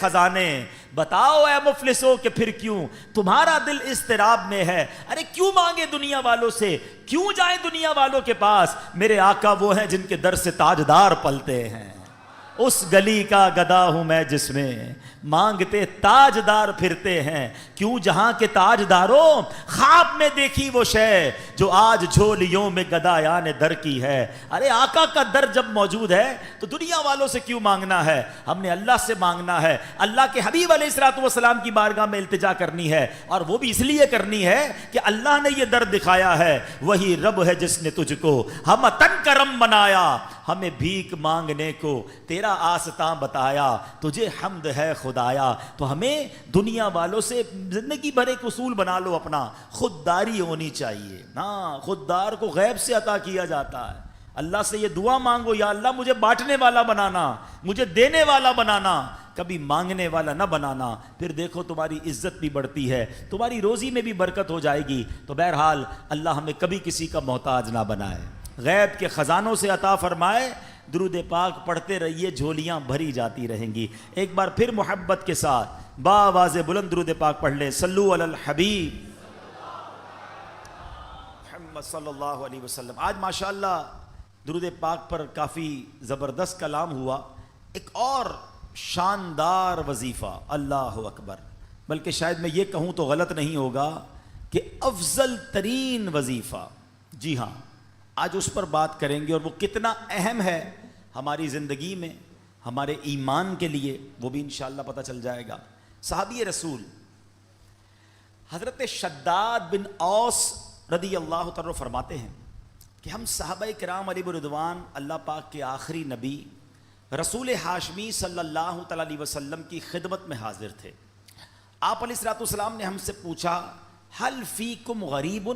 خزانے، بتاؤ اے مفلسو کہ پھر کیوں تمہارا دل اضطراب میں ہے؟ ارے کیوں مانگے دنیا والوں سے، کیوں جائیں دنیا والوں کے پاس؟ میرے آقا وہ ہیں جن کے در سے تاجدار پلتے ہیں۔ اس گلی کا گدا ہوں میں جس میں مانگتے تاجدار پھرتے ہیں، کیوں جہاں کے تاجداروں خواب میں دیکھی وہ شے جو آج جھولیوں میں گدایان در کی ہے۔ ارے آقا کا در جب موجود ہے تو دنیا والوں سے کیوں مانگنا ہے؟ ہم نے اللہ سے مانگنا ہے، اللہ کے حبیب علیہ الصلوۃ والسلام کی بارگاہ میں التجا کرنی ہے، اور وہ بھی اس لیے کرنی ہے کہ اللہ نے یہ در دکھایا ہے، وہی رب ہے جس نے تجھ کو ہم تن کرم بنایا، ہمیں بھیک مانگنے کو تیرا آستاں بتایا، تجھے حمد ہے خدایا۔ تو ہمیں دنیا والوں سے زندگی بھر ایک اصول بنا لو اپنا، خودداری ہونی چاہیے نا۔ خوددار کو غیب سے عطا کیا جاتا ہے۔ اللہ سے یہ دعا مانگو، یا اللہ مجھے بانٹنے والا بنانا، مجھے دینے والا بنانا، کبھی مانگنے والا نہ بنانا۔ پھر دیکھو تمہاری عزت بھی بڑھتی ہے، تمہاری روزی میں بھی برکت ہو جائے گی۔ تو بہرحال اللہ ہمیں کبھی کسی کا محتاج نہ بنائے، غیب کے خزانوں سے عطا فرمائے۔ درود پاک پڑھتے رہیے، جھولیاں بھری جاتی رہیں گی۔ ایک بار پھر محبت کے ساتھ باواز بلند درود پاک پڑھ لیں، صلو علی الحبیب محمد صلی اللہ علیہ وسلم۔ آج ماشاءاللہ درود پاک پر کافی زبردست کلام ہوا۔ ایک اور شاندار وظیفہ، اللہ اکبر، بلکہ شاید میں یہ کہوں تو غلط نہیں ہوگا کہ افضل ترین وظیفہ، جی ہاں، آج اس پر بات کریں گے، اور وہ کتنا اہم ہے ہماری زندگی میں، ہمارے ایمان کے لیے، وہ بھی انشاءاللہ پتہ چل جائے گا۔ صحابی رسول حضرت شداد بن اوس رضی اللہ تعالیٰ فرماتے ہیں کہ ہم صحابہ کرام علیہ رضوان اللہ پاک کے آخری نبی رسول ہاشمی صلی اللہ تعالیٰ علیہ وسلم کی خدمت میں حاضر تھے۔ آپ علیہ الصلوۃ والسلام نے ہم سے پوچھا، حل فیکم غریب،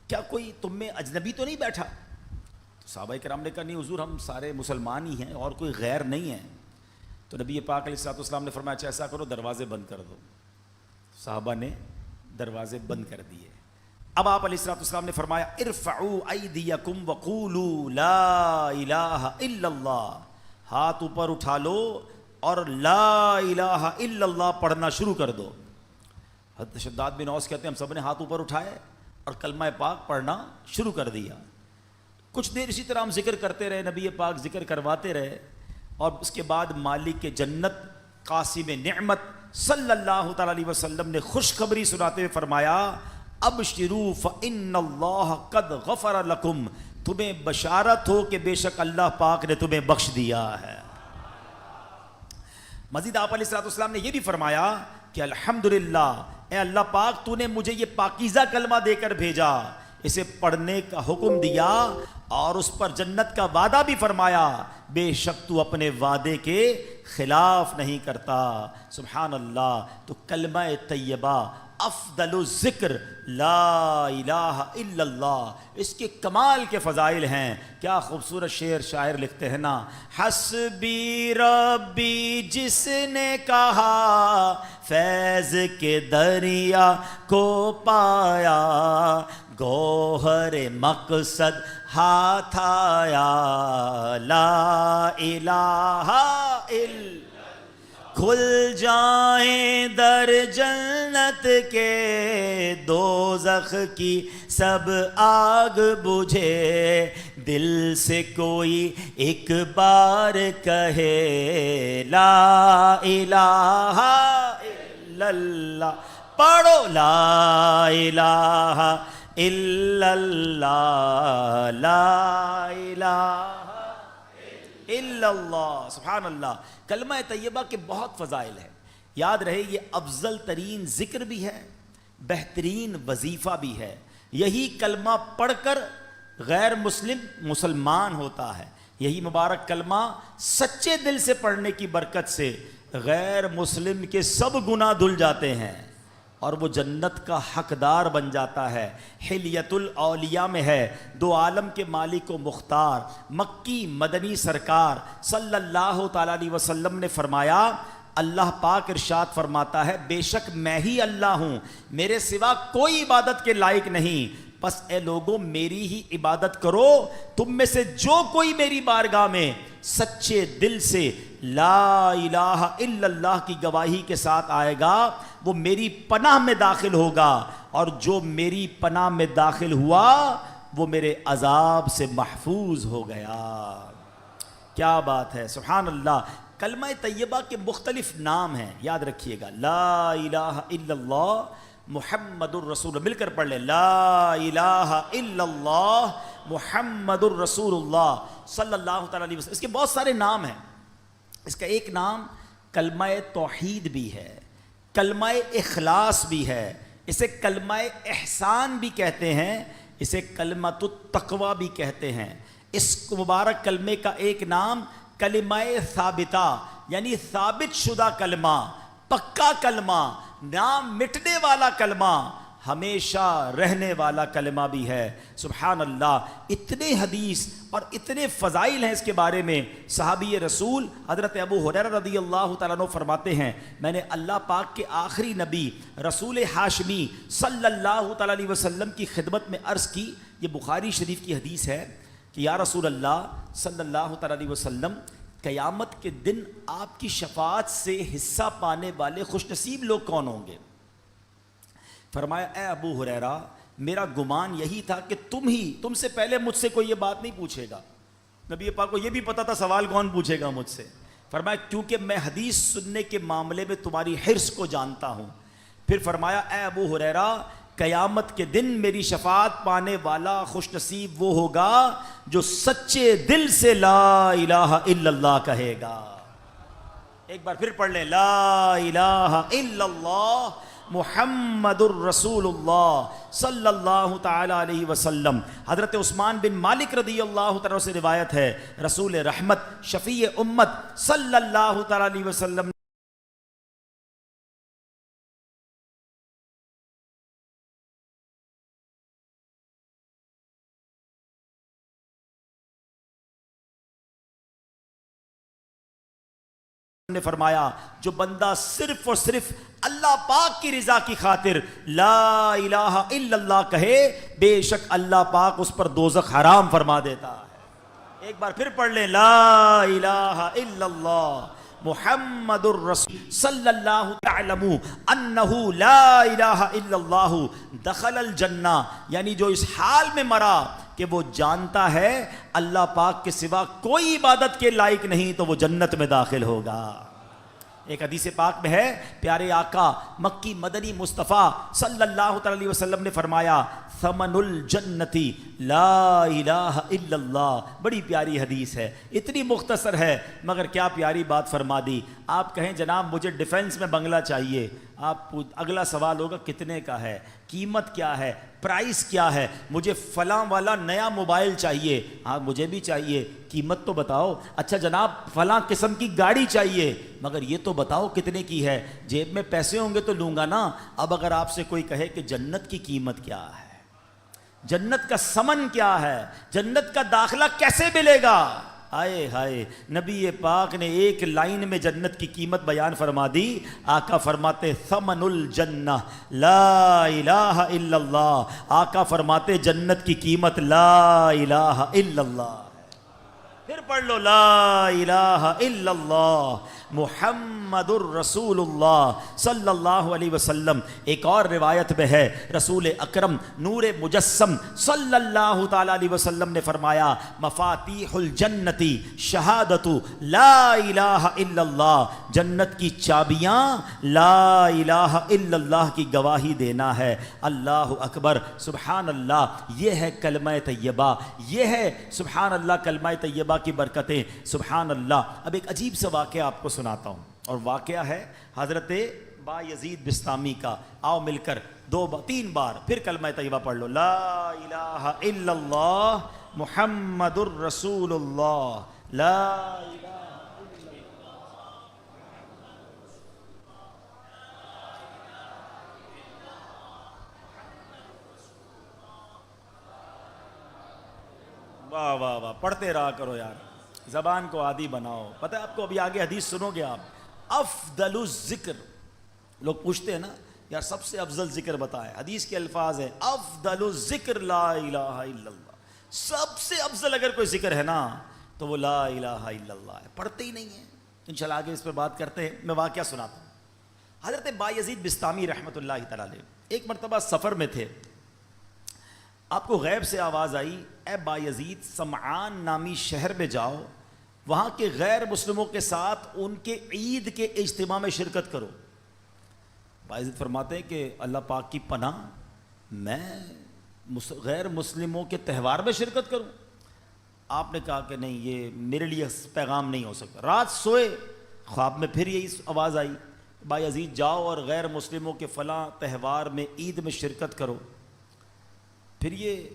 کیا کوئی تم میں اجنبی تو نہیں بیٹھا؟ تو صحابہ کرام نے کہا نہیں حضور، ہم سارے مسلمان ہی ہیں اور کوئی غیر نہیں ہے۔ تو نبی پاک علیہ الصلوۃ والسلام نے فرمایا اچھا ایسا کرو، دروازے بند کر دو۔ صحابہ نے دروازے بند کر دیے۔ اب آپ علیہ الصلوۃ والسلام نے فرمایا ارفعوا ایدیکم وقولوا لا الہ الا اللہ، ہاتھ اوپر اٹھا لو اور لا الہ الا اللہ پڑھنا شروع کر دو۔ حضرت شداد بن اوس کہتے ہیں ہم سب نے ہاتھ اوپر اٹھائے اور کلمہ پاک پڑھنا شروع کر دیا۔ کچھ دیر اسی طرح ہم ذکر کرتے رہے، نبی پاک ذکر کرواتے رہے، اور اس کے بعد مالک جنت قاسم نعمت صلی اللہ تعالیٰ علیہ وسلم نے خوشخبری سناتے ہوئے فرمایا ابشروا فإن اللہ قد غفر لکم، تمہیں بشارت ہو کہ بے شک اللہ پاک نے تمہیں بخش دیا ہے۔ مزید آپ علیہ الصلوۃ والسلام نے یہ بھی فرمایا کہ الحمدللہ، اے اللہ پاک تو نے مجھے یہ پاکیزہ کلمہ دے کر بھیجا، اسے پڑھنے کا حکم دیا اور اس پر جنت کا وعدہ بھی فرمایا، بے شک تو اپنے وعدے کے خلاف نہیں کرتا۔ سبحان اللہ۔ تو کلمہ طیبہ افضل الذکر لا الہ الا اللہ، اس کے کمال کے فضائل ہیں۔ کیا خوبصورت شعر شاعر لکھتے ہیں نا، حسبی ربی جس نے کہا فیض کے دریا کو پایا، گوہر مقصد ہاتھ آیا، لا الہ الا، کھل جائیں در جنت کے، دوزخ کی سب آگ بجھے، دل سے کوئی ایک بار کہے لا الہ الا اللہ، پڑھو لا الہ الا اللہ، لا الہ الا اللہ۔ سبحان اللہ۔ کلمہ طیبہ کے بہت فضائل ہیں، یاد رہے یہ افضل ترین ذکر بھی ہے، بہترین وظیفہ بھی ہے۔ یہی کلمہ پڑھ کر غیر مسلم مسلمان ہوتا ہے، یہی مبارک کلمہ سچے دل سے پڑھنے کی برکت سے غیر مسلم کے سب گناہ دھل جاتے ہیں اور وہ جنت کا حقدار بن جاتا ہے۔ حلیت الاولیاء میں ہے، دو عالم کے مالک و مختار مکی مدنی سرکار صلی اللہ تعالیٰ علیہ وسلم نے فرمایا، اللہ پاک ارشاد فرماتا ہے بے شک میں ہی اللہ ہوں، میرے سوا کوئی عبادت کے لائق نہیں، پس اے لوگوں میری ہی عبادت کرو، تم میں سے جو کوئی میری بارگاہ میں سچے دل سے لا الہ الا اللہ کی گواہی کے ساتھ آئے گا وہ میری پناہ میں داخل ہوگا، اور جو میری پناہ میں داخل ہوا وہ میرے عذاب سے محفوظ ہو گیا۔ کیا بات ہے، سبحان اللہ۔ کلمہ طیبہ کے مختلف نام ہیں، یاد رکھیے گا، لا الہ الا اللہ محمد الرسول، مل کر پڑھ لیں، لا الہ الا اللہ محمد الرسول اللہ صلی اللہ تعالیٰ علیہ وسلم۔ اس کے بہت سارے نام ہیں۔ اس کا ایک نام کلمہ توحید بھی ہے، کلمہ اخلاص بھی ہے، اسے کلمہ احسان بھی کہتے ہیں، اسے کلمۃ التقوی بھی کہتے ہیں۔ اس مبارک کلمے کا ایک نام کلمہ ثابتہ، یعنی ثابت شدہ کلمہ، پکا کلمہ، نام مٹنے والا کلمہ، ہمیشہ رہنے والا کلمہ بھی ہے۔ سبحان اللہ، اتنے حدیث اور اتنے فضائل ہیں اس کے بارے میں۔ صحابی رسول حضرت ابو ہریرہ رضی اللہ تعالیٰ عنہ فرماتے ہیں، میں نے اللہ پاک کے آخری نبی رسول ہاشمی صلی اللہ تعالیٰ علیہ وسلم کی خدمت میں عرض کی، یہ بخاری شریف کی حدیث ہے کہ یا رسول اللہ صلی اللہ تعالیٰ علیہ وسلم، قیامت کے دن آپ کی شفاعت سے حصہ پانے والے خوش نصیب لوگ کون ہوں گے؟ فرمایا اے ابو ہریرہ، میرا گمان یہی تھا کہ تم سے پہلے مجھ سے کوئی یہ بات نہیں پوچھے گا۔ نبی پاک کو یہ بھی پتا تھا سوال کون پوچھے گا مجھ سے۔ فرمایا کیونکہ میں حدیث سننے کے معاملے میں تمہاری حرص کو جانتا ہوں۔ پھر فرمایا اے ابو ہریرہ، قیامت کے دن میری شفاعت پانے والا خوش نصیب وہ ہوگا جو سچے دل سے لا الہ الا اللہ کہے گا۔ ایک بار پھر پڑھ لیں، لا الہ الا اللہ محمد الرسول اللہ صلی اللہ تعالی علیہ وسلم۔ حضرت عثمان بن مالک رضی اللہ تعالیٰ سے روایت ہے، رسول رحمت شفیع امت صلی اللہ تعالی علیہ وسلم نے فرمایا، جو بندہ صرف اور صرف اللہ پاک کی رضا کی خاطر لا الہ الا اللہ کہے، بے شک اللہ پاک اس پر دوزخ حرام فرما دیتا ہے۔ ایک بار پھر پڑھ لیں، لا الہ الا اللہ محمد الرسول صلی اللہ تعلموا انہ لا الہ الا اللہ دخل الجنہ، یعنی جو اس حال میں مرا کہ وہ جانتا ہے اللہ پاک کے سوا کوئی عبادت کے لائق نہیں تو وہ جنت میں داخل ہوگا۔ ایک حدیث پاک میں ہے، پیارے آقا مکی مدنی مصطفیٰ صلی اللہ تعالی علیہ وسلم نے فرمایا، ثمن الجنتی لا الہ الا اللہ۔ بڑی پیاری حدیث ہے، اتنی مختصر ہے مگر کیا پیاری بات فرما دی۔ آپ کہیں جناب مجھے ڈیفنس میں بنگلہ چاہیے، آپ اگلا سوال ہوگا کتنے کا ہے، قیمت کیا ہے، پرائس کیا ہے، مجھے فلاں والا نیا موبائل چاہیے، ہاں مجھے بھی چاہیے، قیمت تو بتاؤ۔ اچھا جناب فلاں قسم کی گاڑی چاہیے، مگر یہ تو بتاؤ کتنے کی ہے، جیب میں پیسے ہوں گے تو لوں گا نا۔ اب اگر آپ سے کوئی کہے کہ جنت کی قیمت کیا ہے، جنت کا ثمن کیا ہے، جنت کا داخلہ کیسے ملے گا، آئے ہائے، نبی پاک نے ایک لائن میں جنت کی قیمت بیان فرما دی۔ آقا فرماتے ثمن الجنہ لا الہ الا اللہ، آقا فرماتے جنت کی قیمت لا الہ الا اللہ۔ پھر پڑھ لو، لا الہ الا اللہ محمد الرسول اللہ صلی اللہ علیہ وسلم۔ ایک اور روایت میں ہے، رسول اکرم نور مجسم صلی اللہ تعالی علیہ وسلم نے فرمایا، مفاتیح الجنتی شہادت لا الہ الا اللہ، جنت کی چابیاں لا الہ الا اللہ کی گواہی دینا ہے۔ اللہ اکبر، سبحان اللہ، یہ ہے کلمہ طیبہ، یہ ہے سبحان اللہ کلمہ طیبہ کی برکتیں، سبحان اللہ۔ اب ایک عجیب سا واقعہ آپ کو سناتا ہوں، اور واقعہ ہے حضرت با یزید بستامی کا۔ آؤ مل کر تین بار پھر کلمہ طیبہ پڑھ لو، لا الہ الا اللہ محمد الرسول اللہ، لا الہ واہ واہ واہ، پڑھتے رہا کرو یار، زبان کو عادی بناؤ۔ پتہ ہے آپ کو، ابھی آگے حدیث سنو گے آپ، افضل الذکر، لوگ پوچھتے ہیں نا یا سب سے افضل ذکر بتائے. حدیث کے الفاظ ہیں افضل الذکر لا الہ الا اللہ. سب سے افضل اگر کوئی ذکر ہے نا تو وہ لا الہ الا اللہ ہے. پڑھتے ہی نہیں ہیں. انشاءاللہ آگے اس پر بات کرتے ہیں. میں واقعہ سناتا ہوں. حضرت بایزید بسطامی رحمۃ اللہ تعالی علیہ ایک مرتبہ سفر میں تھے. آپ کو غیب سے آواز آئی اے بایزید سمعان نامی شہر میں جاؤ, وہاں کے غیر مسلموں کے ساتھ ان کے عید کے اجتماع میں شرکت کرو. بایزید فرماتے ہیں کہ اللہ پاک کی پناہ, میں غیر مسلموں کے تہوار میں شرکت کروں؟ آپ نے کہا کہ نہیں, یہ میرے لیے پیغام نہیں ہو سکتا. رات سوئے, خواب میں پھر یہی آواز آئی بایزید جاؤ اور غیر مسلموں کے فلاں تہوار میں عید میں شرکت کرو. پھر یہ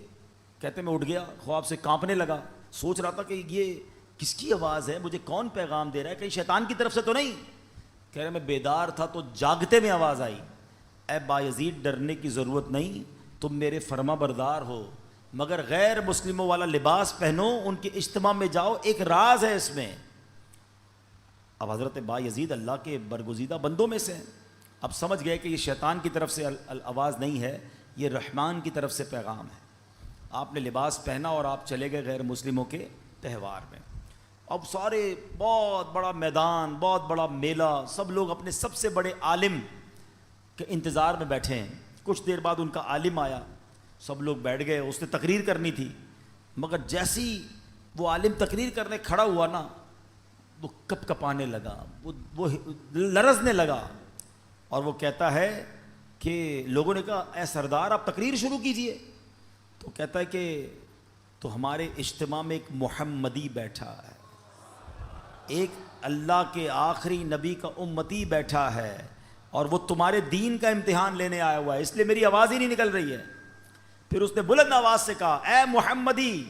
کہتے میں اٹھ گیا, خواب سے کانپنے لگا, سوچ رہا تھا کہ یہ کس کی آواز ہے, مجھے کون پیغام دے رہا ہے, کہیں شیطان کی طرف سے تو نہیں. کہہ رہے میں بیدار تھا تو جاگتے میں آواز آئی اے بایزید ڈرنے کی ضرورت نہیں, تم میرے فرما بردار ہو, مگر غیر مسلموں والا لباس پہنو, ان کے اجتماع میں جاؤ, ایک راز ہے اس میں. اب حضرت بایزید اللہ کے برگزیدہ بندوں میں سے ہیں. اب سمجھ گئے کہ یہ شیطان کی طرف سے آواز نہیں ہے, یہ رحمان کی طرف سے پیغام ہے. آپ نے لباس پہنا اور آپ چلے گئے غیر مسلموں کے تہوار میں. اب سارے بہت بڑا میدان, بہت بڑا میلہ, سب لوگ اپنے سب سے بڑے عالم کے انتظار میں بیٹھے ہیں. کچھ دیر بعد ان کا عالم آیا, سب لوگ بیٹھ گئے, اس نے تقریر کرنی تھی, مگر جیسی وہ عالم تقریر کرنے کھڑا ہوا نا, وہ کپ کپانے لگا, وہ لرزنے لگا, اور وہ کہتا ہے کہ لوگوں نے کہا اے سردار آپ تقریر شروع کیجئے. تو کہتا ہے کہ تو ہمارے اجتماع میں ایک محمدی بیٹھا ہے, ایک اللہ کے آخری نبی کا امتی بیٹھا ہے, اور وہ تمہارے دین کا امتحان لینے آیا ہوا ہے, اس لیے میری آواز ہی نہیں نکل رہی ہے. پھر اس نے بلند آواز سے کہا اے محمدی,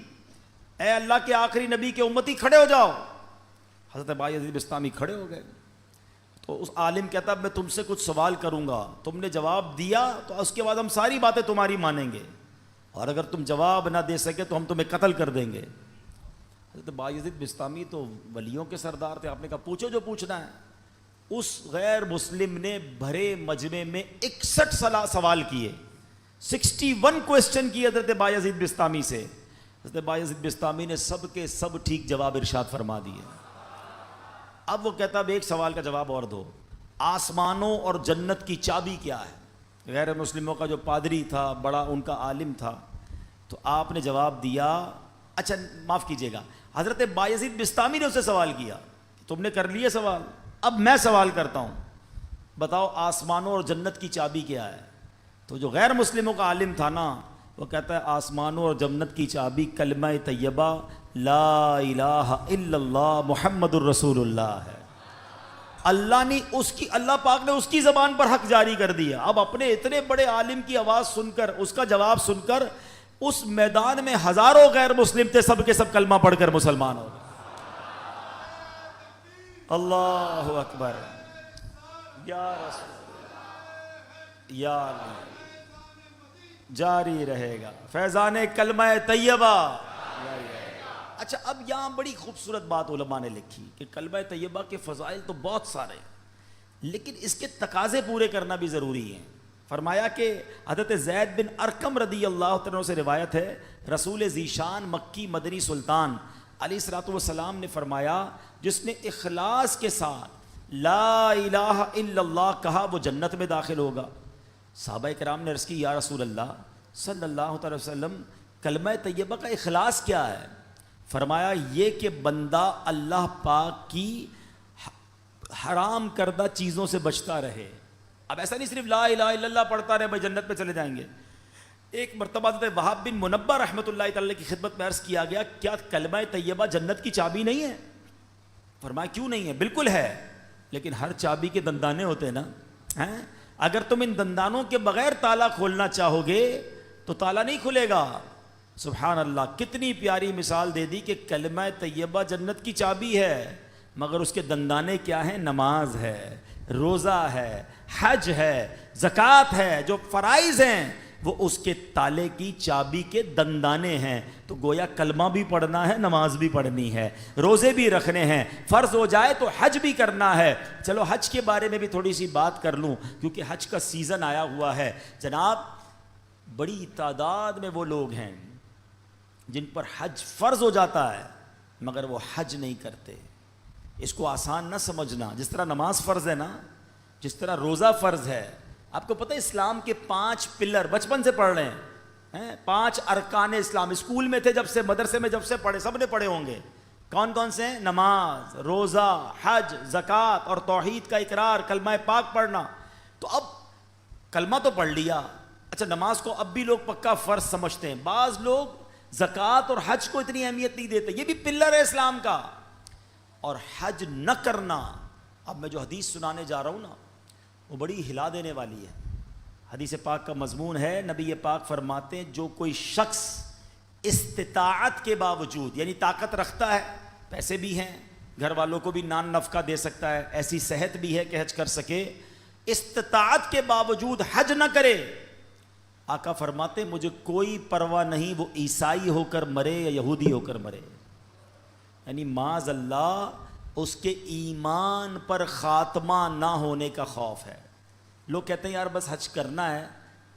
اے اللہ کے آخری نبی کے امتی کھڑے ہو جاؤ. حضرت بایزید بسطامی کھڑے ہو گئے. تو اس عالم کہتا میں تم سے کچھ سوال کروں گا, تم نے جواب دیا تو اس کے بعد ہم ساری باتیں تمہاری مانیں گے, اور اگر تم جواب نہ دے سکے تو ہم تمہیں قتل کر دیں گے. حضرت بایزید بسطامی تو ولیوں کے سردار تھے. آپ نے کہا پوچھو جو پوچھنا ہے. اس غیر مسلم نے بھرے مجمع میں 61 سوال کیے, 61 کوسچن کیے حضرت بایزید بسطامی سے. حضرت بایزید بسطامی نے سب کے سب ٹھیک جواب ارشاد فرما دیے. اب وہ کہتا اب ایک سوال کا جواب اور دو, آسمانوں اور جنت کی چابی کیا ہے؟ غیر مسلموں کا جو پادری تھا, بڑا ان کا عالم تھا, تو آپ نے جواب دیا. اچھا معاف کیجیے گا, حضرت بایزید بسطامی نے اسے سوال کیا, تم نے کر لیے سوال, اب میں سوال کرتا ہوں, بتاؤ آسمانوں اور جنت کی چابی کیا ہے؟ تو جو غیر مسلموں کا عالم تھا نا, وہ کہتا ہے آسمانوں اور جنت کی چابی کلمہ طیبہ لا الہ الا اللہ محمد الرسول اللہ ہے. اللہ نے اللہ پاک نے اس کی زبان پر حق جاری کر دیا. اب اپنے اتنے بڑے عالم کی آواز سن کر, اس کا جواب سن کر, اس میدان میں ہزاروں غیر مسلم تھے, سب کے سب کلمہ پڑھ کر مسلمان ہو گئے. اللہ اکبر, یا رسول یا اللہ, جاری رہے گا فیضان کلمہ طیبہ. اچھا اب یہاں بڑی خوبصورت بات علماء نے لکھی کہ کلمہ طیبہ کے فضائل تو بہت سارے, لیکن اس کے تقاضے پورے کرنا بھی ضروری ہیں. فرمایا کہ حضرت زید بن ارقم رضی اللہ عنہ سے روایت ہے, رسول ذیشان مکی مدنی سلطان علیہ الصلوۃ والسلام نے فرمایا جس نے اخلاص کے ساتھ لا الہ الا اللہ کہا وہ جنت میں داخل ہوگا. صحابہ کرام نے عرض کی یا رسول اللہ صلی اللہ علیہ وسلم کلمہ طیبہ کا اخلاص کیا ہے؟ فرمایا یہ کہ بندہ اللہ پاک کی حرام کردہ چیزوں سے بچتا رہے. اب ایسا نہیں صرف لا الہ الا اللہ پڑھتا رہے بھائی جنت پہ چلے جائیں گے. ایک مرتبہ حضرت وہاب بن منبہ رحمۃ اللہ تعالی کی خدمت میں عرض کیا گیا کیا کلمہ طیبہ جنت کی چابی نہیں ہے؟ فرمایا کیوں نہیں ہے, بالکل ہے, لیکن ہر چابی کے دندانے ہوتے ہیں نا, اگر تم ان دندانوں کے بغیر تالا کھولنا چاہو گے تو تالا نہیں کھلے گا. سبحان اللہ, کتنی پیاری مثال دے دی کہ کلمہ طیبہ جنت کی چابی ہے, مگر اس کے دندانے کیا ہیں؟ نماز ہے, روزہ ہے, حج ہے, زکوٰۃ ہے, جو فرائض ہیں وہ اس کے تالے کی چابی کے دندانے ہیں. تو گویا کلمہ بھی پڑھنا ہے, نماز بھی پڑھنی ہے, روزے بھی رکھنے ہیں, فرض ہو جائے تو حج بھی کرنا ہے. چلو حج کے بارے میں بھی تھوڑی سی بات کر لوں, کیونکہ حج کا سیزن آیا ہوا ہے. جناب بڑی تعداد میں وہ لوگ ہیں جن پر حج فرض ہو جاتا ہے مگر وہ حج نہیں کرتے. اس کو آسان نہ سمجھنا. جس طرح نماز فرض ہے نا, جس طرح روزہ فرض ہے. آپ کو پتہ ہے اسلام کے 5 پلر بچپن سے پڑھ رہے ہیں, 5 ارکان اسلام. اسکول میں تھے جب سے, مدرسے میں جب سے پڑھے, سب نے پڑھے ہوں گے. کون کون سے ہیں؟ نماز, روزہ, حج, زکوٰۃ اور توحید کا اقرار, کلمہ پاک پڑھنا. تو اب کلمہ تو پڑھ لیا, اچھا نماز کو اب بھی لوگ پکا فرض سمجھتے ہیں. بعض لوگ زکوٰۃ اور حج کو اتنی اہمیت نہیں دیتے, یہ بھی پلر ہے اسلام کا. اور حج نہ کرنا, اب میں جو حدیث سنانے جا رہا ہوں نا وہ بڑی ہلا دینے والی ہے. حدیث پاک کا مضمون ہے, نبی پاک فرماتے ہیں جو کوئی شخص استطاعت کے باوجود, یعنی طاقت رکھتا ہے, پیسے بھی ہیں, گھر والوں کو بھی نان نفقہ دے سکتا ہے, ایسی صحت بھی ہے کہ حج کر سکے, استطاعت کے باوجود حج نہ کرے, آقا فرماتے مجھے کوئی پرواہ نہیں وہ عیسائی ہو کر مرے یا یہودی ہو کر مرے. یعنی معاذ اللہ اس کے ایمان پر خاتمہ نہ ہونے کا خوف ہے. لوگ کہتے ہیں یار بس حج کرنا ہے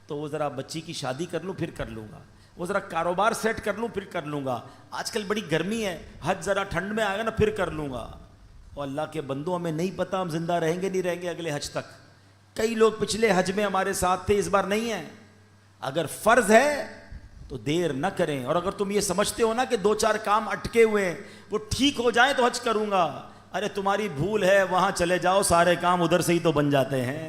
تو وہ ذرا بچی کی شادی کر لوں پھر کر لوں گا, وہ ذرا کاروبار سیٹ کر لوں پھر کر لوں گا, آج کل بڑی گرمی ہے, حج ذرا ٹھنڈ میں آئے گا نا پھر کر لوں گا. اور اللہ کے بندوں ہمیں نہیں پتہ ہم زندہ رہیں گے نہیں رہیں گے اگلے حج تک. کئی لوگ پچھلے حج میں ہمارے ساتھ تھے, اس بار نہیں ہیں. اگر فرض ہے تو دیر نہ کریں, اور اگر تم یہ سمجھتے ہو نا کہ 2-4 کام اٹکے ہوئے ہیں وہ ٹھیک ہو جائیں تو حج کروں گا, ارے تمہاری بھول ہے, وہاں چلے جاؤ, سارے کام ادھر سے ہی تو بن جاتے ہیں.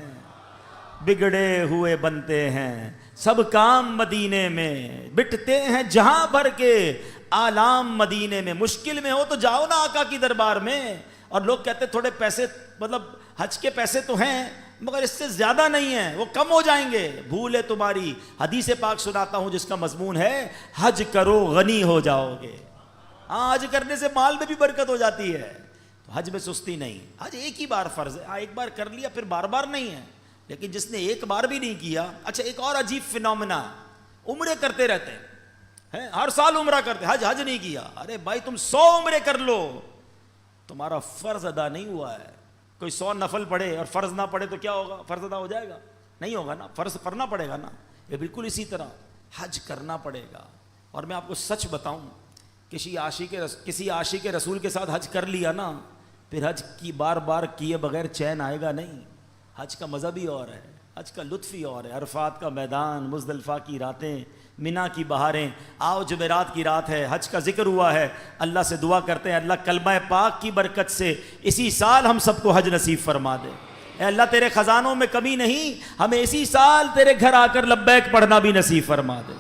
بگڑے ہوئے بنتے ہیں سب کام مدینے میں, بٹتے ہیں جہاں بھر کے آلام مدینے میں. مشکل میں ہو تو جاؤ نا آقا کی دربار میں. اور لوگ کہتے تھوڑے پیسے, مطلب حج کے پیسے تو ہیں مگر اس سے زیادہ نہیں ہیں, وہ کم ہو جائیں گے. بھول ہے تمہاری. حدیث پاک سناتا ہوں جس کا مضمون ہے حج کرو غنی ہو جاؤ گے. ہاں حج کرنے سے مال میں بھی برکت ہو جاتی ہے, تو حج میں سستی نہیں. حج ایک ہی بار فرض ہے, ہاں ایک بار کر لیا پھر بار بار نہیں ہے. لیکن جس نے ایک بار بھی نہیں کیا, اچھا ایک اور عجیب فینومینا, عمرے کرتے رہتے ہیں, ہر سال عمرہ کرتے, حج نہیں کیا. ارے بھائی تم 100 عمرے کر لو, تمہارا فرض ادا نہیں ہوا ہے. کوئی 100 نفل پڑھے اور فرض نہ پڑھے تو کیا ہوگا؟ فرض ادا ہو جائے گا؟ نہیں ہوگا نا, فرض کرنا پڑے گا نا. یہ بالکل اسی طرح حج کرنا پڑے گا. اور میں آپ کو سچ بتاؤں, کسی عاشق رسول کے ساتھ حج کر لیا نا, پھر حج کی بار بار کیے بغیر چین آئے گا نہیں. حج کا مزہ بھی اور ہے, حج کا لطف ہی اور ہے. عرفات کا میدان, مزدلفہ کی راتیں, مینا کی بہاریں, آؤ جمعرات کی رات ہے, حج کا ذکر ہوا ہے. اللہ سے دعا کرتے ہیں اللہ کلمہ پاک کی برکت سے اسی سال ہم سب کو حج نصیب فرما دے. اے اللہ تیرے خزانوں میں کمی نہیں, ہمیں اسی سال تیرے گھر آ کر لبیک پڑھنا بھی نصیب فرما دے.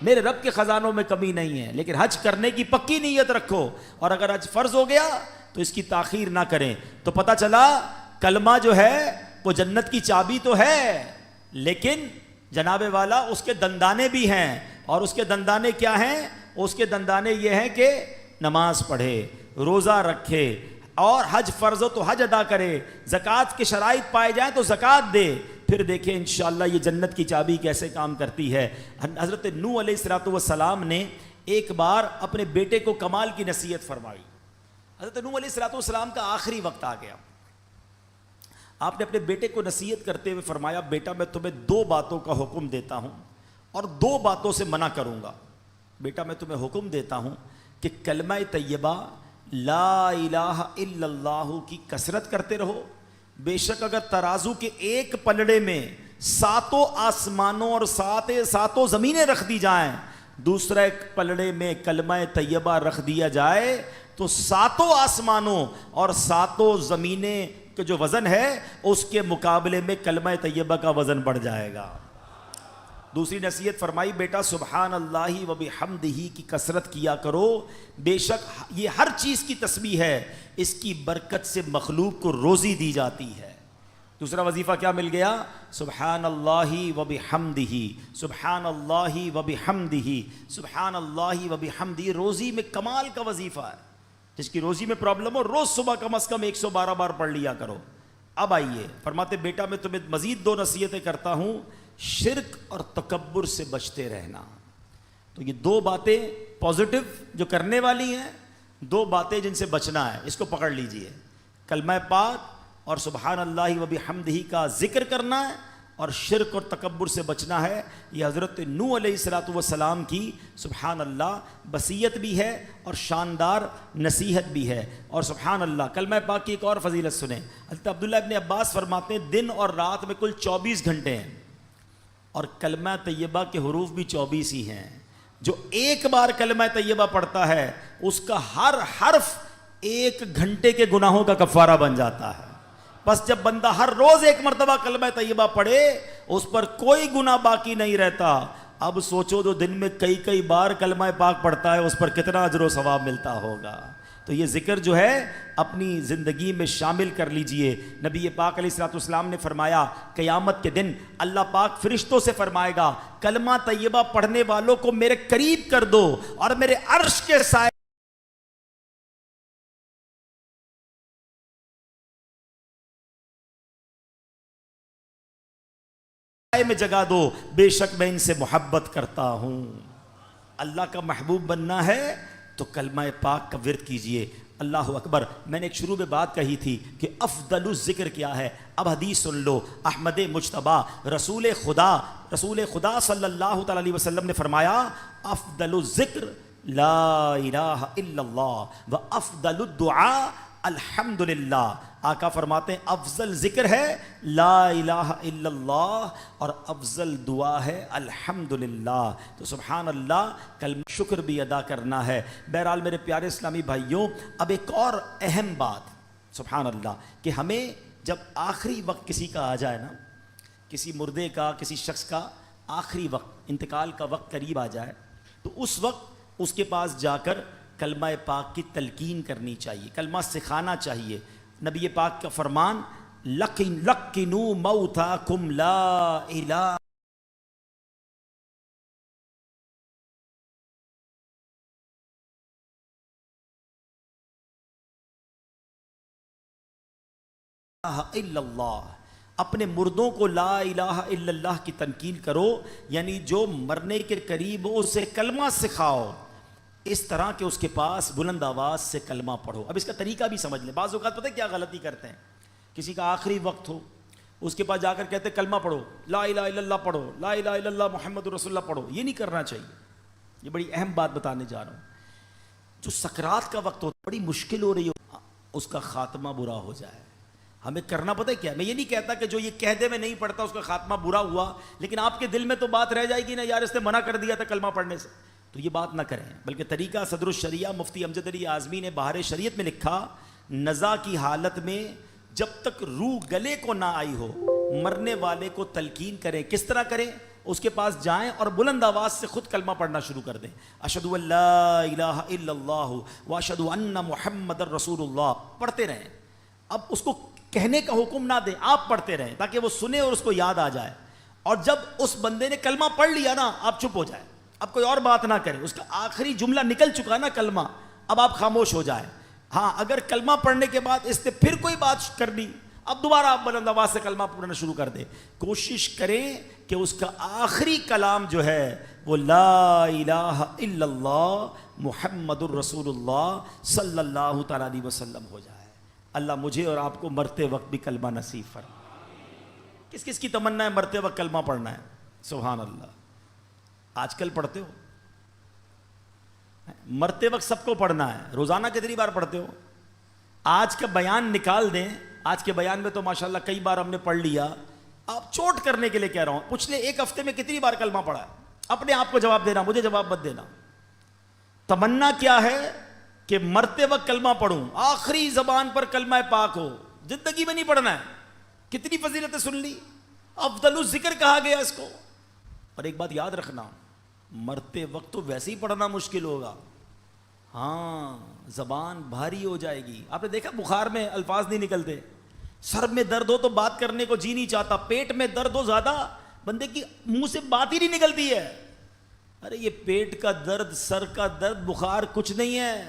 میرے رب کے خزانوں میں کمی نہیں ہے, لیکن حج کرنے کی پکی نیت رکھو. اور اگر حج فرض ہو گیا تو اس کی تاخیر نہ کریں. تو پتہ چلا کلمہ جو ہے وہ جنت کی چابی تو ہے, لیکن جناب والا اس کے دندانے بھی ہیں. اور اس کے دندانے کیا ہیں؟ اس کے دندانے یہ ہیں کہ نماز پڑھے, روزہ رکھے, اور حج فرض ہو تو حج ادا کرے, زکوٰۃ کے شرائط پائے جائیں تو زکوٰۃ دے. پھر دیکھیں انشاءاللہ یہ جنت کی چابی کیسے کام کرتی ہے. حضرت نوح علیہ السلام نے ایک بار اپنے بیٹے کو کمال کی نصیحت فرمائی. حضرت نوح علیہ السلام کا آخری وقت آ گیا. آپ نے اپنے بیٹے کو نصیحت کرتے ہوئے فرمایا, بیٹا میں تمہیں 2 باتوں کا حکم دیتا ہوں اور 2 باتوں سے منع کروں گا. بیٹا میں تمہیں حکم دیتا ہوں کہ کلمہ طیبہ لا الہ الا اللہ کی کثرت کرتے رہو. بے شک اگر ترازو کے ایک پلڑے میں 7 آسمانوں اور 7 زمینیں رکھ دی جائیں, دوسرے ایک پلڑے میں کلمہ طیبہ رکھ دیا جائے, تو 7 آسمانوں اور 7 زمینیں کہ جو وزن ہے اس کے مقابلے میں کلمہ طیبہ کا وزن بڑھ جائے گا. دوسری نصیحت فرمائی, بیٹا سبحان اللہ و بحمدہ کی کثرت کیا کرو, بے شک یہ ہر چیز کی تسبیح ہے, اس کی برکت سے مخلوق کو روزی دی جاتی ہے. دوسرا وظیفہ کیا مل گیا؟ سبحان اللہ و بحمدہ, سبحان اللہ و بحمدہ, سبحان اللہ و بحمدہ. روزی میں کمال کا وظیفہ ہے. جس کی روزی میں پرابلم ہو روز صبح کم از کم 112 بار پڑھ لیا کرو. اب آئیے فرماتے بیٹا میں تمہیں مزید 2 نصیحتیں کرتا ہوں شرک اور تکبر سے بچتے رہنا. تو یہ دو باتیں پازیٹو جو کرنے والی ہیں, دو باتیں جن سے بچنا ہے, اس کو پکڑ لیجئے. کلمہ پاک اور سبحان اللہ و بحمدہ کا ذکر کرنا ہے, اور شرک اور تکبر سے بچنا ہے. یہ حضرت نوح علیہ الصلوۃ والسلام کی سبحان اللہ وصیت بھی ہے اور شاندار نصیحت بھی ہے. اور سبحان اللہ کلمہ پاک کی ایک اور فضیلت سنیں. حضرت عبداللہ ابن عباس فرماتے ہیں دن اور رات میں کل 24 گھنٹے ہیں, اور کلمہ طیبہ کے حروف بھی 24 ہی ہیں. جو ایک بار کلمہ طیبہ پڑھتا ہے اس کا ہر حرف 1 گھنٹے کے گناہوں کا کفارہ بن جاتا ہے. بس جب بندہ ہر روز ایک مرتبہ کلمہ طیبہ پڑھے اس پر کوئی گناہ باقی نہیں رہتا. اب سوچو جو دن میں کئی بار کلمہ پاک پڑھتا ہے اس پر کتنا اجر و ثواب ملتا ہوگا. تو یہ ذکر جو ہے اپنی زندگی میں شامل کر لیجئے. نبی پاک علیہ الصلوۃ والسلام نے فرمایا قیامت کے دن اللہ پاک فرشتوں سے فرمائے گا کلمہ طیبہ پڑھنے والوں کو میرے قریب کر دو اور میرے عرش کے سائے میں جگا دو, بے شک میں ان سے محبت کرتا ہوں. اللہ کا محبوب بننا ہے تو کلمہ پاک کا ورد کیجئے. اللہ اکبر. میں نے ایک شروع میں بات کہی تھی کہ افضل الذکر کیا ہے. اب حدیث سن لو. احمد مجتبیٰ رسول خدا صلی اللہ تعالی علیہ وسلم نے فرمایا افضل الذکر لا الہ الا اللہ و افضل الدعاء الحمدللہ. آقا فرماتے ہیں افضل ذکر ہے لا الہ الا اللہ اور افضل دعا ہے الحمدللہ. تو سبحان اللہ کلمہ شکر بھی ادا کرنا ہے. بہرحال میرے پیارے اسلامی بھائیوں, اب ایک اور اہم بات سبحان اللہ کہ ہمیں جب آخری وقت کسی کا آ جائے نا, کسی مردے کا, کسی شخص کا آخری وقت انتقال کا وقت قریب آ جائے, تو اس وقت اس کے پاس جا کر کلمہ پاک کی تلقین کرنی چاہیے, کلمہ سکھانا چاہیے. نبی پاک کا فرمان لقنوا موتاکم لا الہ الا اللہ. اپنے مردوں کو لا الہ الا اللہ کی تلقین کرو, یعنی جو مرنے کے قریب ہو اسے کلمہ سکھاؤ اس طرح کہ اس کے پاس بلند آواز سے کلمہ پڑھو. اب اس کا طریقہ بھی سمجھ لیں. بعض اوقات پتہ ہے کیا غلطی کرتے ہیں, کسی کا آخری وقت ہو اس کے پاس جا کر کہتے ہیں کلمہ پڑھو, لا الہ الا اللہ پڑھو, لا الہ الا اللہ محمد رسول اللہ پڑھو. یہ نہیں کرنا چاہیے. یہ بڑی اہم بات بتانے جا رہا ہوں. جو سکرات کا وقت ہوتا ہے بڑی مشکل ہو رہی ہو, اس کا خاتمہ برا ہو جائے, ہمیں کرنا پتہ ہے کیا. میں یہ نہیں کہتا کہ جو یہ کہہ دے میں نہیں پڑھتا اس کا خاتمہ برا ہوا, لیکن آپ کے دل میں تو بات رہ جائے گی نا, یار اس نے منع کر دیا تھا کلمہ پڑھنے سے. تو یہ بات نہ کریں, بلکہ طریقہ صدر الشریعہ مفتی امجد علی اعظمی نے بہار شریعت میں لکھا نزا کی حالت میں جب تک روح گلے کو نہ آئی ہو مرنے والے کو تلقین کریں. کس طرح کریں؟ اس کے پاس جائیں اور بلند آواز سے خود کلمہ پڑھنا شروع کر دیں. اشہدو ان لا الہ الا اللہ واشہدو ان محمد رسول اللہ پڑھتے رہیں. اب اس کو کہنے کا حکم نہ دیں, آپ پڑھتے رہیں تاکہ وہ سنے اور اس کو یاد آ جائے. اور جب اس بندے نے کلمہ پڑھ لیا نا, آپ چپ ہو جائیں, اب کوئی اور بات نہ کریں. اس کا آخری جملہ نکل چکا نا کلمہ, اب آپ خاموش ہو جائیں. ہاں اگر کلمہ پڑھنے کے بعد اس نے پھر کوئی بات کرنی, اب دوبارہ آپ بلند آواز سے کلمہ پڑھنا شروع کر دیں. کوشش کریں کہ اس کا آخری کلام جو ہے وہ لا الہ الا اللہ محمد الرسول اللہ صلی اللہ تعالیٰ علیہ وسلم ہو جائے. اللہ مجھے اور آپ کو مرتے وقت بھی کلمہ نصیب فرمائے. کس کس کی تمنا ہے مرتے وقت کلمہ پڑھنا ہے؟ سبحان اللہ. آج کل پڑھتے ہو؟ مرتے وقت سب کو پڑھنا ہے. روزانہ کتنی بار پڑھتے ہو؟ آج کا بیان نکال دیں, آج کے بیان میں تو ماشاءاللہ کئی بار ہم نے پڑھ لیا. آپ چوٹ کرنے کے لیے کہہ رہا ہوں, پچھلے ایک ہفتے میں کتنی بار کلمہ پڑھا ہے؟ اپنے آپ کو جواب دینا, مجھے جواب مت دینا. تمنا کیا ہے کہ مرتے وقت کلمہ پڑھوں, آخری زبان پر کلمہ پاک ہو. زندگی میں نہیں پڑھنا ہے. کتنی فضیلتیں سن لی, افضل الذکر کہا گیا اس کو. اور ایک بات یاد رکھنا, مرتے وقت تو ویسے ہی پڑھنا مشکل ہوگا. ہاں زبان بھاری ہو جائے گی. آپ نے دیکھا بخار میں الفاظ نہیں نکلتے, سر میں درد ہو تو بات کرنے کو جی نہیں چاہتا, پیٹ میں درد ہو زیادہ بندے کی منہ سے بات ہی نہیں نکلتی ہے. ارے یہ پیٹ کا درد, سر کا درد, بخار کچھ نہیں ہے.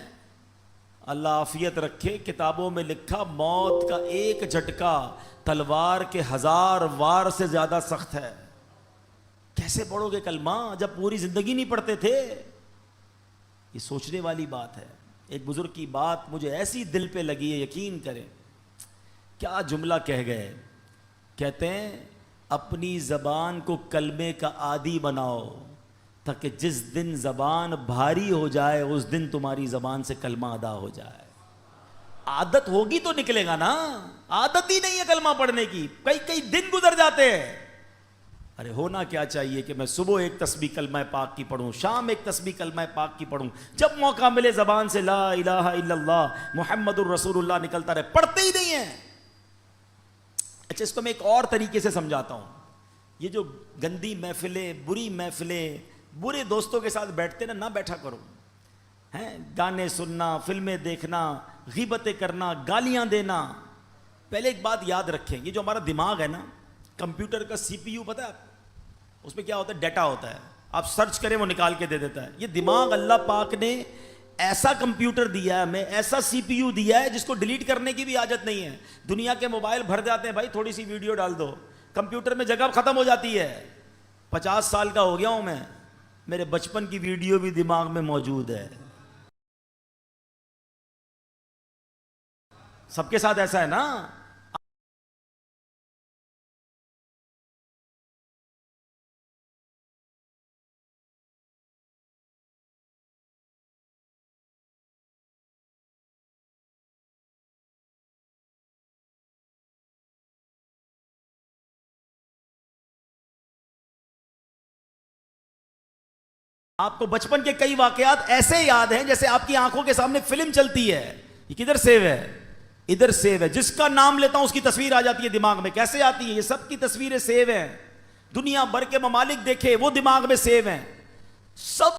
اللہ عافیت رکھے. کتابوں میں لکھا موت کا ایک جھٹکا تلوار کے 1000 وار سے زیادہ سخت ہے. کیسے پڑھو گے کلمہ جب پوری زندگی نہیں پڑھتے تھے؟ یہ سوچنے والی بات ہے. ایک بزرگ کی بات مجھے ایسی دل پہ لگی ہے, یقین کریں. کیا جملہ کہہ گئے, کہتے ہیں اپنی زبان کو کلمے کا عادی بناؤ تاکہ جس دن زبان بھاری ہو جائے اس دن تمہاری زبان سے کلمہ ادا ہو جائے. عادت ہوگی تو نکلے گا نا, عادت ہی نہیں ہے کلمہ پڑھنے کی, کئی کئی دن گزر جاتے ہیں. ارے ہونا کیا چاہیے کہ میں صبح ایک تسبیح کلمہ پاک کی پڑھوں, شام ایک تسبیح کلمہ پاک کی پڑھوں, جب موقع ملے زبان سے لا الہ الا اللہ محمد الرسول اللہ نکلتا رہے. پڑھتے ہی نہیں ہیں. اچھا اس کو میں ایک اور طریقے سے سمجھاتا ہوں. یہ جو گندی محفلیں, بری محفلیں, برے دوستوں کے ساتھ بیٹھتے نا, نہ بیٹھا کرو. ہیں گانے سننا, فلمیں دیکھنا, غیبتیں کرنا, گالیاں دینا. پہلے ایک بات یاد رکھیں, یہ جو ہمارا دماغ ہے نا, کمپیوٹر کا سی پی یو پتہ ہے اس میں کیا ہوتا ہے, ڈیٹا ہوتا ہے, آپ سرچ کریں وہ نکال کے دے دیتا ہے. یہ دماغ اللہ پاک نے ایسا کمپیوٹر دیا ہے ہمیں, ایسا سی پی یو دیا ہے جس کو ڈیلیٹ کرنے کی بھی حاجت نہیں ہے. دنیا کے موبائل بھر جاتے ہیں, بھائی تھوڑی سی ویڈیو ڈال دو, کمپیوٹر میں جگہ ختم ہو جاتی ہے. 50 سال کا ہو گیا ہوں میں, میرے بچپن کی ویڈیو بھی دماغ میں موجود ہے. سب کے ساتھ ایسا ہے نا. آپ کو بچپن کے کئی واقعات ایسے یاد ہیں جیسے آپ کی آنکھوں کے سامنے فلم چلتی ہے. یہ کدھر سیو ہے, ادھر سیو ہے. جس کا نام لیتا ہوں اس کی تصویر آ جاتی ہے دماغ میں. کیسے آتی ہے؟ یہ سب کی تصویریں سیو ہیں. دنیا بھر کے ممالک دیکھے, وہ دماغ میں سیو ہیں. سب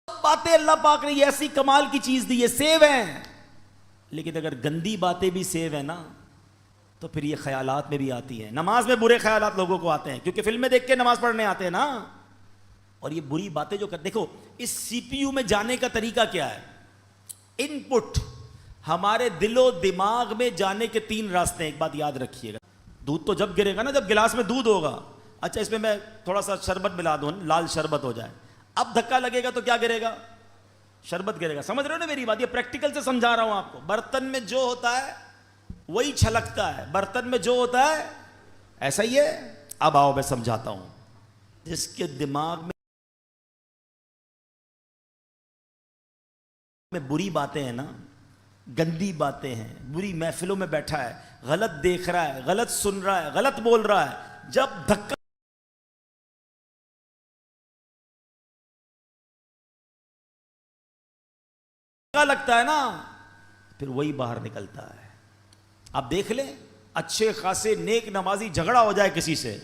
باتیں اللہ پاک نے یہ ایسی کمال کی چیز دی ہے, سیو ہیں. لیکن اگر گندی باتیں بھی سیو ہیں نا تو پھر یہ خیالات میں بھی آتی ہیں. نماز میں برے خیالات لوگوں کو آتے ہیں کیونکہ فلمیں دیکھ کے نماز پڑھنے آتے ہیں نا. اور یہ بری باتیں جو دیکھو, اس سی پی یو میں جانے کا طریقہ کیا ہے؟ ان پٹ ہمارے دل و دماغ میں جانے کے 3 راستے ہیں. ایک بات یاد رکھیے گا, دودھ تو جب گرے گا نا, جب گلاس میں دودھ ہوگا, اچھا اس میں میں تھوڑا سا شربت ملا دوں, لال شربت ہو جائے, اب دھکا لگے گا تو کیا گرے گا؟ شربت گرے گا. سمجھ رہے ہو نا میری بات؟ یہ پریکٹیکل سے سمجھا رہا ہوں آپ کو. برتن میں جو ہوتا ہے وہی چھلکتا ہے, برتن میں جو ہوتا ہے ایسا ہی ہے. اب آؤ میں سمجھاتا ہوں. جس کے دماغ میں بری باتیں ہیں نا, گندی باتیں ہیں, بری محفلوں میں بیٹھا ہے, غلط دیکھ رہا ہے, غلط سن رہا ہے, غلط بول رہا ہے, جب دھکا لگتا ہے نا پھر وہی باہر نکلتا ہے. آپ دیکھ لیں, اچھے خاصے نیک نمازی جھگڑا ہو جائے کسی سے,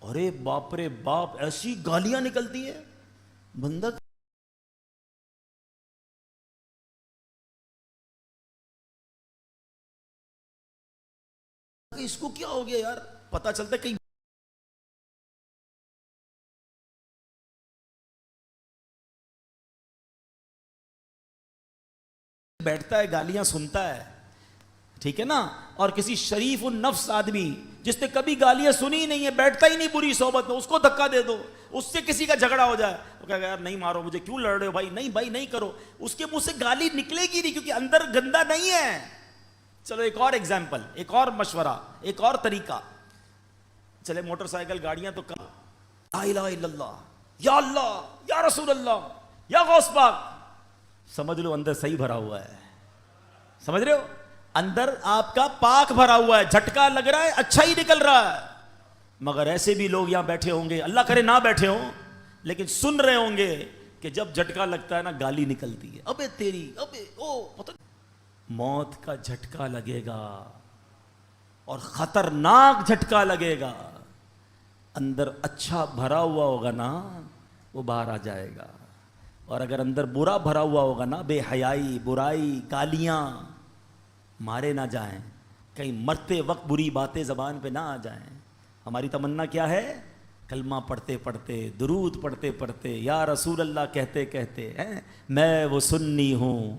ارے باپ رے باپ, ایسی گالیاں نکلتی ہے, بندہ اس کو کیا ہو گیا یار. پتا چلتا ہے کہیں بیٹھتا ہے, گالیاں سنتا ہے, ٹھیک ہے نا. اور کسی شریف النفس آدمی جس نے کبھی گالیاں سنی نہیں ہے, بیٹھتا ہی نہیں بری صحبت میں, اس کو دھکا دے دو, اس سے کسی کا جھگڑا ہو جائے, وہ کہے گا یار نہیں مارو مجھے, کیوں لڑ رہے ہو بھائی, نہیں بھائی نہیں کرو. اس کے منہ سے گالی نکلے گی نہیں کیونکہ اندر گندا نہیں ہے. چلو ایک اور ایگزامپل, ایک اور مشورہ, ایک اور طریقہ. چلے موٹر سائیکل گاڑیاں تو کم, لا الہ الا اللہ, یا رسول اللہ, یا غوث پاک, سمجھ لو اندر صحیح بھرا ہوا ہے. سمجھ رہے ہو؟ اندر آپ کا پاک بھرا ہوا ہے, جھٹکا لگ رہا ہے, اچھا ہی نکل رہا ہے. مگر ایسے بھی لوگ یہاں بیٹھے ہوں گے, اللہ کرے نہ بیٹھے ہوں, لیکن سن رہے ہوں گے کہ جب جھٹکا لگتا ہے نا گالی نکلتی ہے, ابے تیری, ابے او, پتہ موت کا جھٹکا لگے گا اور خطرناک جھٹکا لگے گا. اندر اچھا بھرا ہوا ہوگا نا وہ باہر آ جائے گا, اور اگر اندر برا بھرا ہوا ہوگا نا, بے حیائی, برائی, گالیاں, مارے نہ جائیں, کہیں مرتے وقت بری باتیں زبان پہ نہ آ جائیں. ہماری تمنا کیا ہے؟ کلمہ پڑھتے پڑھتے, درود پڑھتے پڑھتے, یا رسول اللہ کہتے کہتے, میں وہ سنی ہوں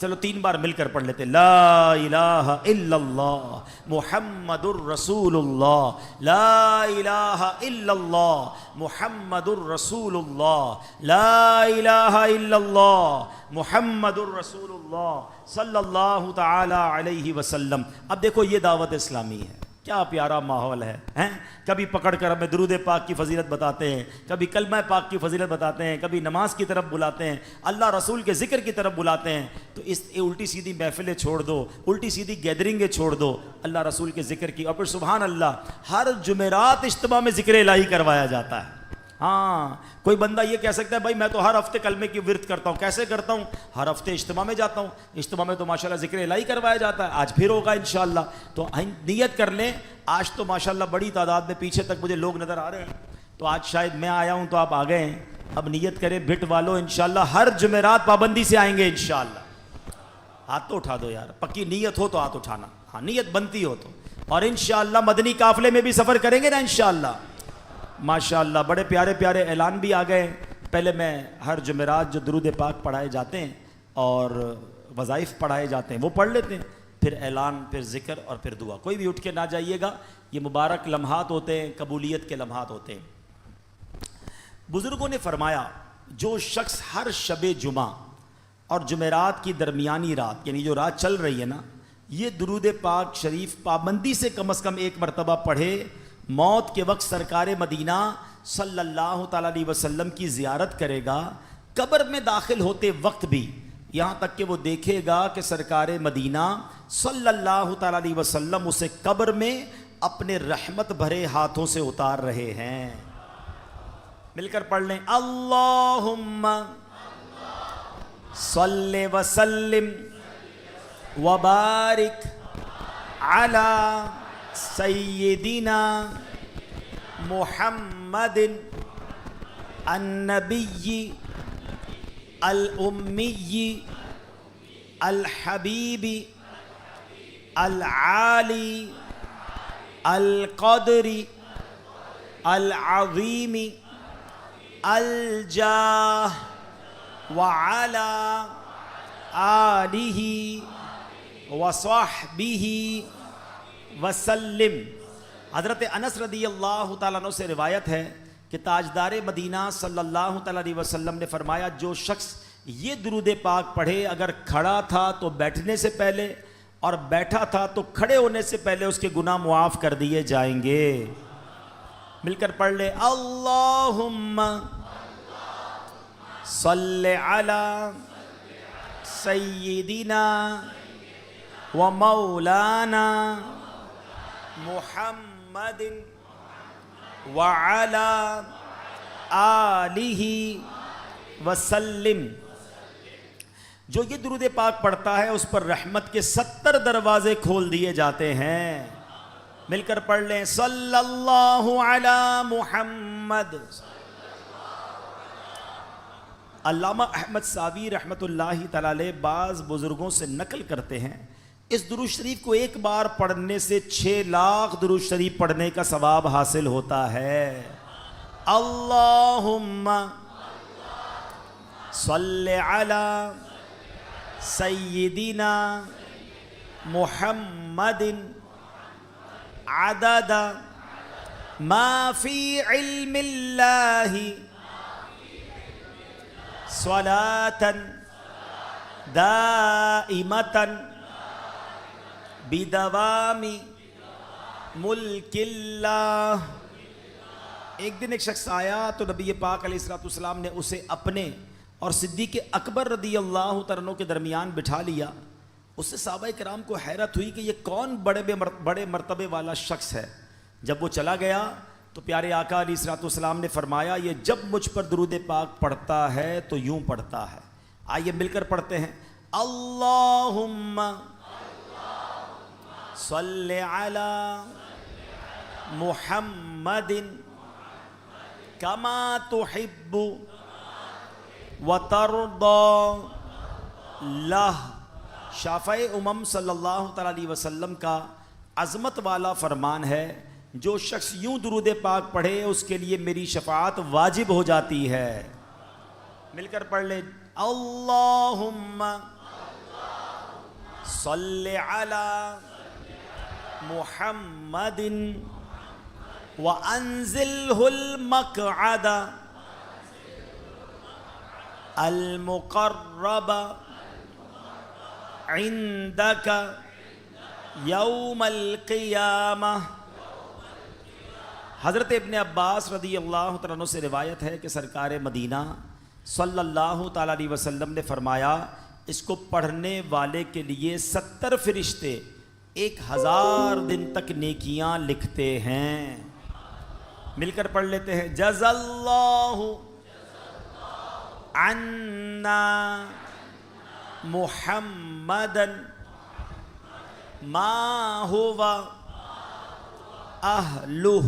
چلو 3 بار مل کر پڑھ لیتے. لا الہ الا اللہ محمد الرسول اللہ, لا الہ الا اللہ محمد الرسول اللہ, لا الہ الا اللہ محمد الرسول اللہ صلی اللہ تعالی علیہ وسلم. اب دیکھو یہ دعوت اسلامی ہے, کیا پیارا ماحول ہے, ہیں؟ کبھی پکڑ کر ہمیں درود پاک کی فضیلت بتاتے ہیں, کبھی کلمہ پاک کی فضیلت بتاتے ہیں, کبھی نماز کی طرف بلاتے ہیں, اللہ رسول کے ذکر کی طرف بلاتے ہیں. تو اس الٹی سیدھی محفلیں چھوڑ دو, الٹی سیدھی گیدرنگیں چھوڑ دو, اللہ رسول کے ذکر کی. اور پھر سبحان اللہ ہر جمعرات اجتماع میں ذکر الہی کروایا جاتا ہے. ہاں کوئی بندہ یہ کہہ سکتا ہے بھائی میں تو ہر ہفتے کلمے کی ورد کرتا ہوں. کیسے کرتا ہوں؟ ہر ہفتے اجتماع میں جاتا ہوں, اجتماع میں تو ماشاءاللہ ذکر الہی کروایا جاتا ہے. آج پھر ہوگا انشاءاللہ, تو نیت کر لیں. آج تو ماشاءاللہ بڑی تعداد میں پیچھے تک مجھے لوگ نظر آ رہے ہیں, تو آج شاید میں آیا ہوں تو آپ آ گئے ہیں. اب نیت کریں بھٹ والوں انشاءاللہ ہر جمعرات پابندی سے آئیں گے انشاءاللہ. ہاتھ تو اٹھا دو یار, پکی نیت ہو تو ہاتھ اٹھانا, ہاں نیت بنتی ہو تو. اور انشاءاللہ مدنی قافلے میں بھی سفر کریں گے نا انشاءاللہ. ماشاءاللہ بڑے پیارے پیارے اعلان بھی آ گئے. پہلے میں ہر جمعرات جو درود پاک پڑھائے جاتے ہیں اور وظائف پڑھائے جاتے ہیں وہ پڑھ لیتے ہیں, پھر اعلان, پھر ذکر اور پھر دعا. کوئی بھی اٹھ کے نہ جائیے گا, یہ مبارک لمحات ہوتے ہیں, قبولیت کے لمحات ہوتے ہیں. بزرگوں نے فرمایا جو شخص ہر شب جمعہ اور جمعرات کی درمیانی رات, یعنی جو رات چل رہی ہے نا, یہ درود پاک شریف پابندی سے کم از کم 1 مرتبہ پڑھے, موت کے وقت سرکار مدینہ صلی اللہ تعالیٰ علیہ وسلم کی زیارت کرے گا. قبر میں داخل ہوتے وقت بھی یہاں تک کہ وہ دیکھے گا کہ سرکار مدینہ صلی اللہ تعالیٰ علیہ وسلم اسے قبر میں اپنے رحمت بھرے ہاتھوں سے اتار رہے ہیں. مل کر پڑھ لیں, اللہم صلی وسلم وبارک علی سیدنا محمد النبی الامی الحبیب العالی القدر العظیم الجاہ وعلی آلہ وصحبہ وسلم. حضرت انس رضی اللہ تعالیٰ عنہ سے روایت ہے کہ تاجدار مدینہ صلی اللہ تعالیٰ علیہ وسلم نے فرمایا جو شخص یہ درود پاک پڑھے, اگر کھڑا تھا تو بیٹھنے سے پہلے اور بیٹھا تھا تو کھڑے ہونے سے پہلے اس کے گناہ معاف کر دیے جائیں گے. مل کر پڑھ لے, اللہم صلی علی سیدنا و مولانا محمد وعلی آلہ وسلم. جو یہ درود پاک پڑھتا ہے اس پر رحمت کے 70 دروازے کھول دیے جاتے ہیں. مل کر پڑھ لیں, صلی اللہ علی محمد. علامہ احمد ساوی رحمۃ اللہ تعالی علیہ بعض بزرگوں سے نقل کرتے ہیں اس درود شریف کو ایک بار پڑھنے سے 6 لاکھ درود شریف پڑھنے کا ثواب حاصل ہوتا ہے. اللہم صلی علی سیدنا محمد عدد ما فی علم اللہ صلاة دائمة بدوام ملک اللہ. ایک دن ایک شخص آیا تو نبی پاک علیہ الصلوۃ والسلام نے اسے اپنے اور صدیق اکبر رضی اللہ تعالیٰ عنہ کے درمیان بٹھا لیا. اس سے صحابہ کرام کو حیرت ہوئی کہ یہ کون بڑے مرتبے والا شخص ہے. جب وہ چلا گیا تو پیارے آقا علیہ الصلوۃ والسلام نے فرمایا یہ جب مجھ پر درود پاک پڑھتا ہے تو یوں پڑھتا ہے. آئیے مل کر پڑھتے ہیں, اللہم صلی علی محمد کما تحب وترضى لہ. شافعی امم صلی اللہ تعالیٰ علیہ وسلم کا عظمت والا فرمان ہے, جو شخص یوں درود پاک پڑھے اس کے لیے میری شفاعت واجب ہو جاتی ہے. مل کر پڑھ لیں, اللہم صل علی محمد وانزلہ المقعد المقرب عندک یوم القیامہ۔ حضرت ابن عباس رضی اللہ تعالیٰ عنہ سے روایت ہے کہ سرکار مدینہ صلی اللہ تعالیٰ علیہ وسلم نے فرمایا اس کو پڑھنے والے کے لیے 70 فرشتے 1000 دن تک نیکیاں لکھتے ہیں۔ مل کر پڑھ لیتے ہیں، جزا اللہ عنا محمدا ما ہوا اہلہ۔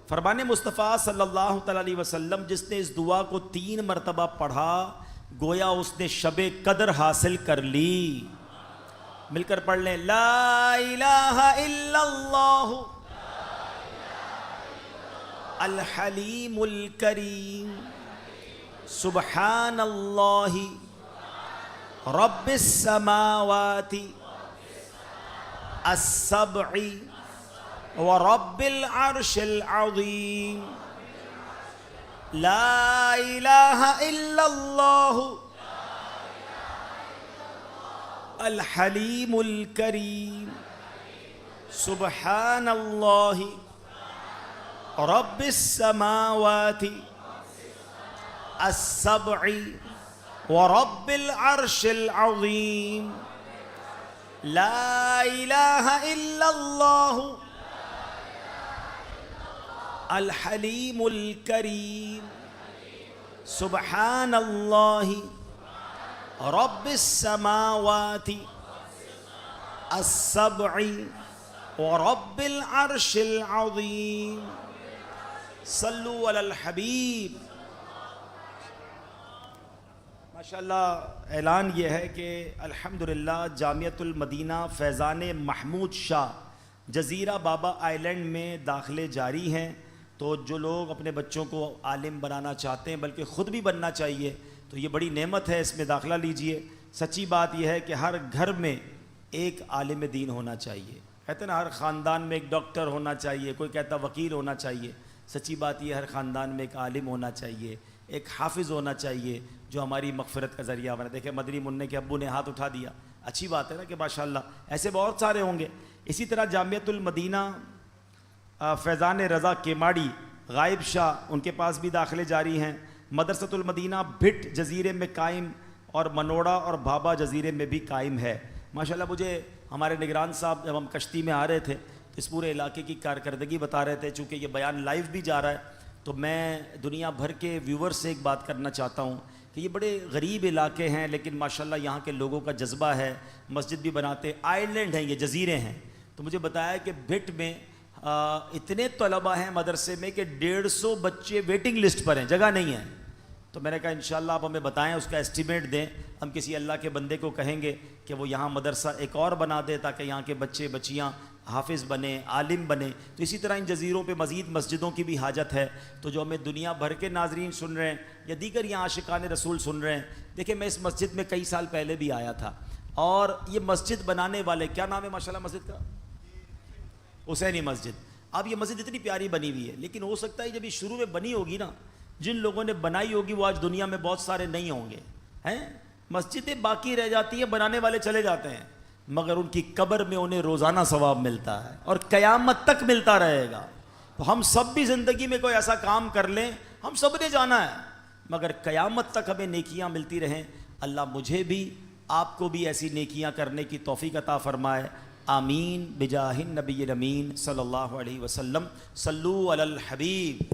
فرمان مصطفیٰ صلی اللہ تعالیٰ علیہ وسلم جس نے اس دعا کو 3 مرتبہ پڑھا گویا اس نے شب قدر حاصل کر لی۔ مل کر پڑھ لیں، لا الہ الا اللہ الحلیم الکریم سبحان اللہ رب السماوات السبع ورب العرش العظیم لا الہ الا اللہ الحلیم الکریم سبحان اللہ رب السماوات السبع ورب العرش العظیم لا الہ الا اللہ الحلیم الکریم سبحان اللہ رب السماوات السبع ورب العرش العظیم۔ صلو علی الحبیب۔ ماشاءاللہ اعلان یہ ہے کہ الحمدللہ جامعۃ المدینہ فیضان محمود شاہ جزیرہ بابا آئی لینڈ میں داخلے جاری ہیں، تو جو لوگ اپنے بچوں کو عالم بنانا چاہتے ہیں بلکہ خود بھی بننا چاہیے تو یہ بڑی نعمت ہے، اس میں داخلہ لیجئے۔ سچی بات یہ ہے کہ ہر گھر میں ایک عالم دین ہونا چاہیے، کہتے ہیں نا ہر خاندان میں ایک ڈاکٹر ہونا چاہیے، کوئی کہتا وکیل ہونا چاہیے۔ سچی بات یہ ہر خاندان میں ایک عالم ہونا چاہیے، ایک حافظ ہونا چاہیے جو ہماری مغفرت کا ذریعہ بنے۔ دیکھیں مدنی منع کے ابو نے ہاتھ اٹھا دیا، اچھی بات ہے نا کہ ماشاءاللہ ایسے بہت سارے ہوں گے۔ اسی طرح جامعۃ المدینہ فیضان رضا کیماڑی غائب شاہ ان کے پاس بھی داخلے جاری ہیں۔ مدرسۃ المدینہ بھٹ جزیرے میں قائم اور منوڑا اور بھابا جزیرے میں بھی قائم ہے۔ ماشاءاللہ مجھے ہمارے نگران صاحب جب ہم کشتی میں آ رہے تھے تو اس پورے علاقے کی کارکردگی بتا رہے تھے، چونکہ یہ بیان لائیو بھی جا رہا ہے تو میں دنیا بھر کے ویور سے ایک بات کرنا چاہتا ہوں کہ یہ بڑے غریب علاقے ہیں لیکن ماشاءاللہ یہاں کے لوگوں کا جذبہ ہے، مسجد بھی بناتے، آئی لینڈ ہیں، یہ جزیرے ہیں۔ تو مجھے بتایا کہ بھٹ میں اتنے طلباء ہیں مدرسے میں کہ 150 بچے ویٹنگ لسٹ پر ہیں، جگہ نہیں ہے۔ تو میں نے کہا انشاءاللہ آپ ہمیں بتائیں، اس کا اسٹیمیٹ دیں، ہم کسی اللہ کے بندے کو کہیں گے کہ وہ یہاں مدرسہ ایک اور بنا دے تاکہ یہاں کے بچے بچیاں حافظ بنے، عالم بنے۔ تو اسی طرح ان جزیروں پہ مزید مسجدوں کی بھی حاجت ہے۔ تو جو ہمیں دنیا بھر کے ناظرین سن رہے ہیں یا دیگر یہاں عاشقان رسول سن رہے ہیں، دیکھیں میں اس مسجد میں کئی سال پہلے بھی آیا تھا اور یہ مسجد بنانے والے، کیا نام ہے ماشاءاللہ مسجد کا؟ حسینی مسجد۔ اب یہ مسجد اتنی پیاری بنی ہوئی ہے لیکن ہو سکتا ہے جب یہ شروع میں بنی ہوگی نا، جن لوگوں نے بنائی ہوگی وہ آج دنیا میں بہت سارے نہیں ہوں گے، ہیں مسجدیں باقی رہ جاتی ہیں، بنانے والے چلے جاتے ہیں، مگر ان کی قبر میں انہیں روزانہ ثواب ملتا ہے اور قیامت تک ملتا رہے گا۔ تو ہم سب بھی زندگی میں کوئی ایسا کام کر لیں، ہم سب نے جانا ہے، مگر قیامت تک ہمیں نیکیاں ملتی رہیں۔ اللہ مجھے بھی آپ کو بھی ایسی نیکیاں کرنے کی توفیق عطا فرمائے، آمین بجاہ النبی الامین صلی اللہ علیہ وسلم۔ صلو علی الحبیب۔